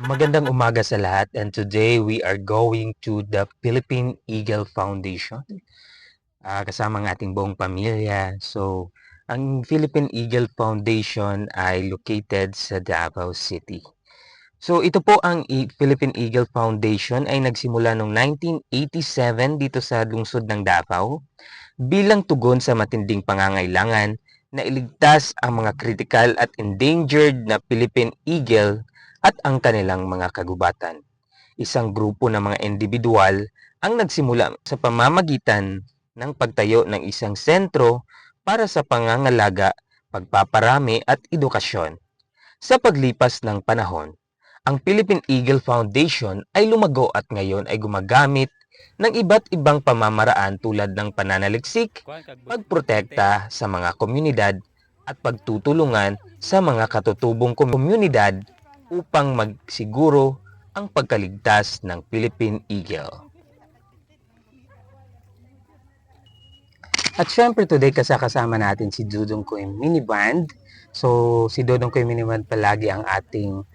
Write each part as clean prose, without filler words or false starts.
Magandang umaga sa lahat, and today we are going to the Philippine Eagle Foundation, kasama ang ating buong pamilya. So, ang Philippine Eagle Foundation ay located sa Davao City. So, ito po ang Philippine Eagle Foundation ay nagsimula noong 1987 dito sa lungsod ng Davao bilang tugon sa matinding pangangailangan na iligtas ang mga critical at endangered na Philippine Eagle at ang kanilang mga kagubatan. Isang grupo ng mga individual ang nagsimula sa pamamagitan ng pagtayo ng isang sentro para sa pangangalaga, pagpaparami at edukasyon. Sa paglipas ng panahon, ang Philippine Eagle Foundation ay lumago at ngayon ay gumagamit ng iba't ibang pamamaraan tulad ng pananaliksik, pagprotekta sa mga komunidad at pagtutulungan sa mga katutubong komunidad upang magsiguro ang pagkaligtas ng Philippine Eagle. At syempre today kasama natin si Dudong Koy Mini Band. So si Dudong Koy Mini Band palagi ang ating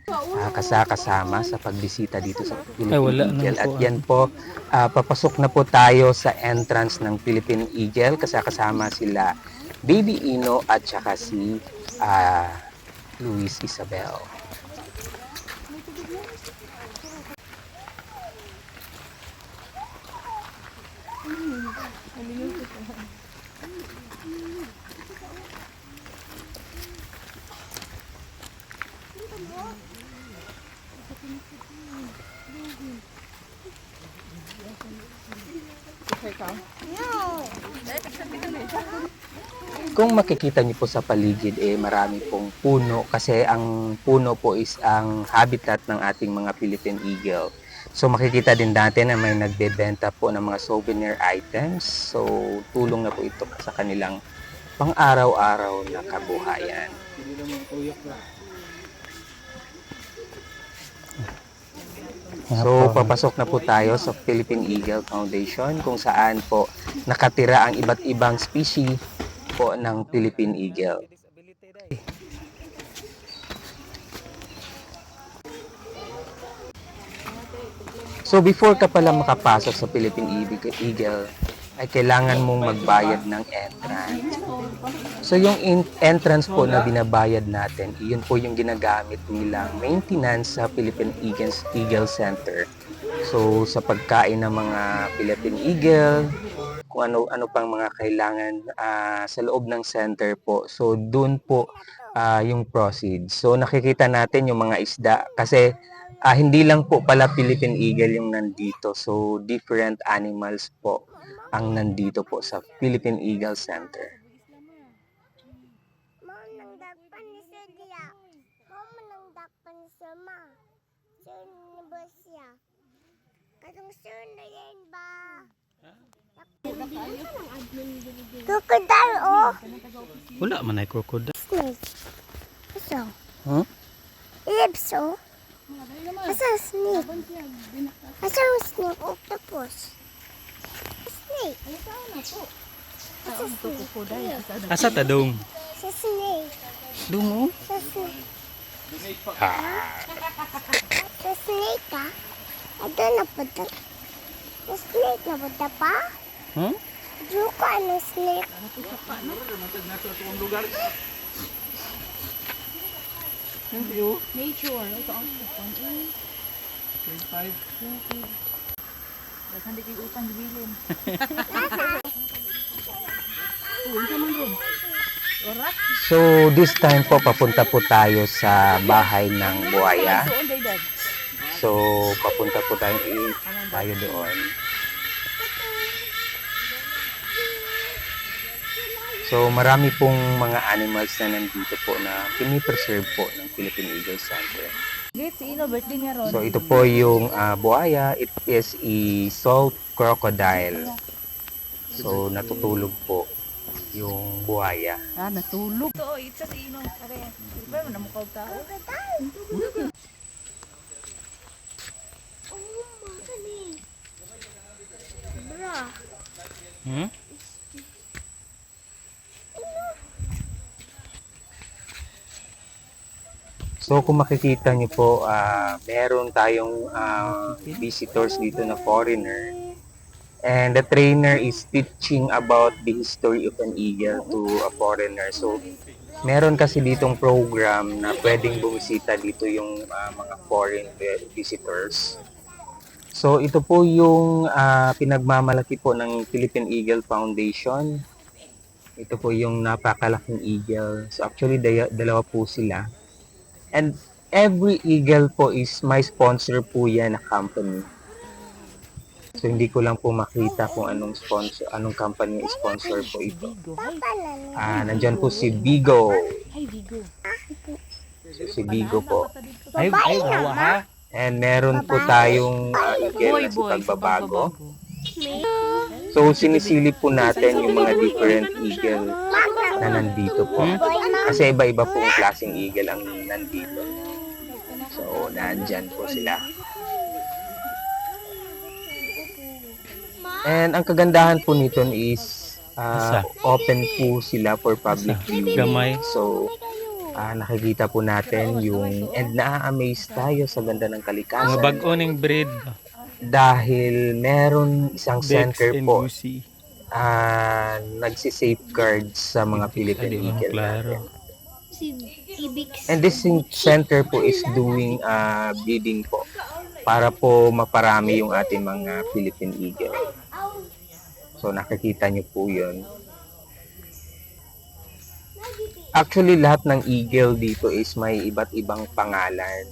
kasama sa pagbisita dito sa Philippine Eagle. At yan po, papasok na po tayo sa entrance ng Philippine Eagle. Kasama sila Baby Ino at saka si Luis Isabel. Kung makikita niyo po sa paligid, marami pong puno kasi ang puno po is ang habitat ng ating mga Philippine Eagle. So makikita din natin na may nagbebenta po ng mga souvenir items. So tulong na po ito sa kanilang pang-araw-araw na kabuhayan. So, papasok na po tayo sa Philippine Eagle Foundation kung saan po nakatira ang iba't ibang species po ng Philippine Eagle. So, before ka pala makapasok sa Philippine Eagle, ay kailangan mong magbayad ng entrance. So, yung entrance po na binabayad natin, yun po yung ginagamit nilang maintenance sa Philippine Eagle Center. So, sa pagkain ng mga Philippine Eagle, kung ano pang mga kailangan sa loob ng center po. So, dun po yung proceeds. So, nakikita natin yung mga isda kasi hindi lang po pala Philippine Eagle yung nandito. So, different animals po ang nandito po sa Philippine Eagle Center. Crocodile, oh. Wala man ay crocodile. Snake. Asa? Huh? Lips, oh. Asa snake? Asa snake? Octopus. Snake. Asa snake? Asa ta dong? Sa snake. Dungo? Sa snake. Sa snake, ha? Ito na po ito. Sa snake na po ito pa? Huh? Juka ano snake? Nature. Ito ang utang. 25. Daghang di kayo utang gibilin. Uwin ka man ron. Orak. So, this time po, papunta po tayo sa bahay ng buhaya. Doon, Daydag. So, papunta po tayo doon. So, marami pong mga animals na nandito po na pinipreserve po ng Philippine Eagle Center. Git, si Ino, birthday niya ron. So, ito po yung buhaya. It is a salt crocodile. So, natutulog po yung buhaya. Natulog. So, itsa si Ino. Are, di ba mo namukaw tao? Hmm? So kung makikita niyo po, meron tayong visitors dito na foreigner. And the trainer is teaching about the history of an eagle to a foreigner. So meron kasi ditong program na pwedeng bumisita dito yung mga foreign visitors. So ito po yung pinagmamalaki po ng Philippine Eagle Foundation. Ito po yung napakalaking eagle. So actually dalawa po sila. And every eagle po is may sponsor po yan na company. So hindi ko lang po makita kung anong sponsor, anong company sponsor po ito. Nandyan po si Bigo. Hi, Vigo. So, si Bigo po. Ay, wawa ha. And meron po tayong eagle na si Pagbabago. So sinisilip po natin yung mga different eagle na nandito po. Kasi iba-iba pong klaseng eagle ang nandito. So nandyan po sila. And ang kagandahan po nito is open po sila for public viewing. Gamay. So nakikita po natin yung and na-amaze tayo sa ganda ng Mga kalikasan bag-oning breed. dahil meron isang Dex center and po Lucy. nagsi-safeguard sa mga Philippine Adi mo eagle klaro. natin. And this center po is doing breeding po para po maparami yung ating mga Philippine eagle. So nakikita niyo po yun. Actually, lahat ng eagle dito is may iba't ibang pangalan.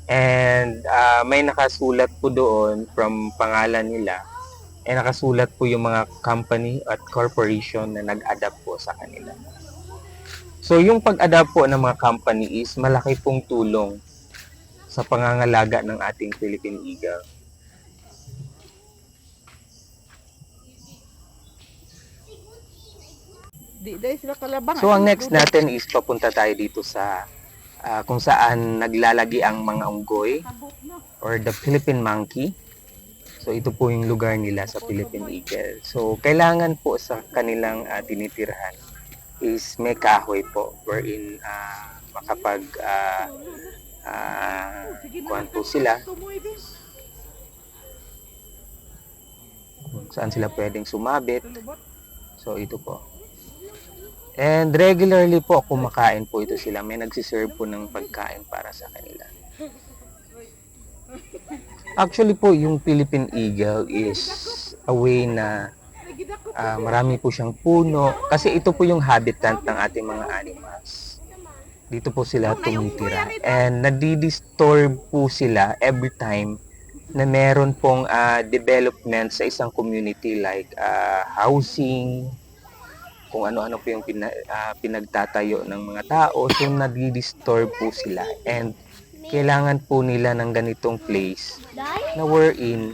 And may nakasulat po doon from pangalan nila. Eh nakasulat po yung mga company at corporation na nag-adapt po sa kanila. So yung pag-adapt po ng mga company is malaki pong tulong sa pangangalaga ng ating Philippine eagle. Di dahil sila kalabang. So ang next natin is papunta tayo dito sa kung saan naglalagi ang mga unggoy or the Philippine monkey. So ito po yung lugar nila sa Philippine eagle. So kailangan po sa kanilang tinitirhan is may kahoy po wherein makapag kuhan po sila kung saan sila pwedeng sumabit. So ito po. And regularly po kumakain po ito sila. May nagsiserve po ng pagkain para sa kanila. Actually po, yung Philippine eagle is a way na marami po siyang puno. Kasi ito po yung habitat ng ating mga animals. Dito po sila tumitira. And nadidisturb po sila every time na meron pong development sa isang community like housing, kung ano-ano po yung pinagtatayo ng mga tao. So nadidisturb po sila. And kailangan po nila ng ganitong place na wherein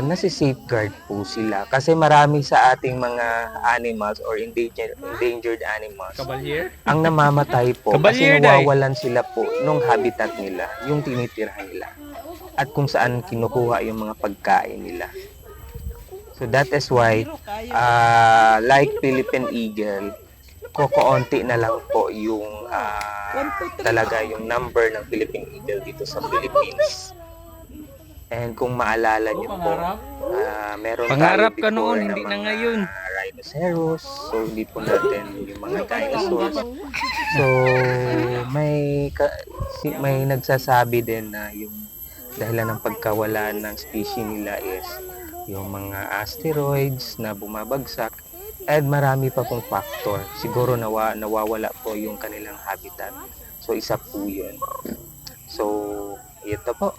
nasi-safeguard po sila. Kasi marami sa ating mga animals or endangered animals Cavalier? ang namamatay po kasi Cavalier, day. nawawalan sila po nung habitat nila, yung tinitirhan nila. At kung saan kinukuha yung mga pagkain nila. So that is why, like Philippine eagle, kokoonti na lang po yung talaga yung number ng Philippine eagle dito sa Philippines. And kung maalala niyo po, meron Pangarap tayo ka before noon, hindi na mga ngayon. rhinoceros. So hindi po natin yung mga dinosaurs. So may nagsasabi din na yung dahilan ng pagkawala ng species nila is yung mga asteroids na bumabagsak at marami pa pong factor. Siguro nawawala po yung kanilang habitat. So isa po yun. So ito po.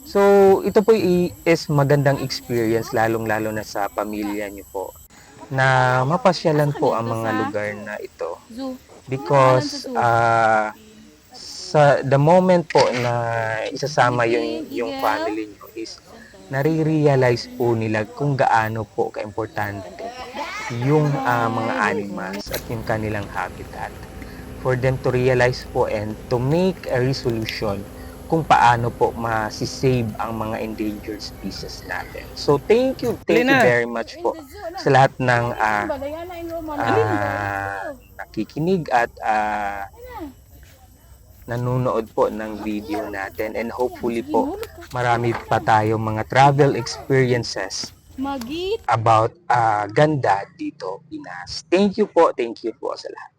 So ito po is magandang experience lalong-lalo na sa pamilya niyo po na mapasyalan po ang mga lugar na ito. Because sa the moment po na isasama yung family niyo is nare-realize po nila kung gaano po kaimportante yung mga animals at yung kanilang habitat. For them to realize po and to make a resolution kung paano po masisave ang mga endangered species natin. So thank you very much po sa lahat ng nakikinig at nanonood po ng video natin. And hopefully po, marami pa tayong mga travel experiences about ganda dito, Pinas. Thank you po sa lahat.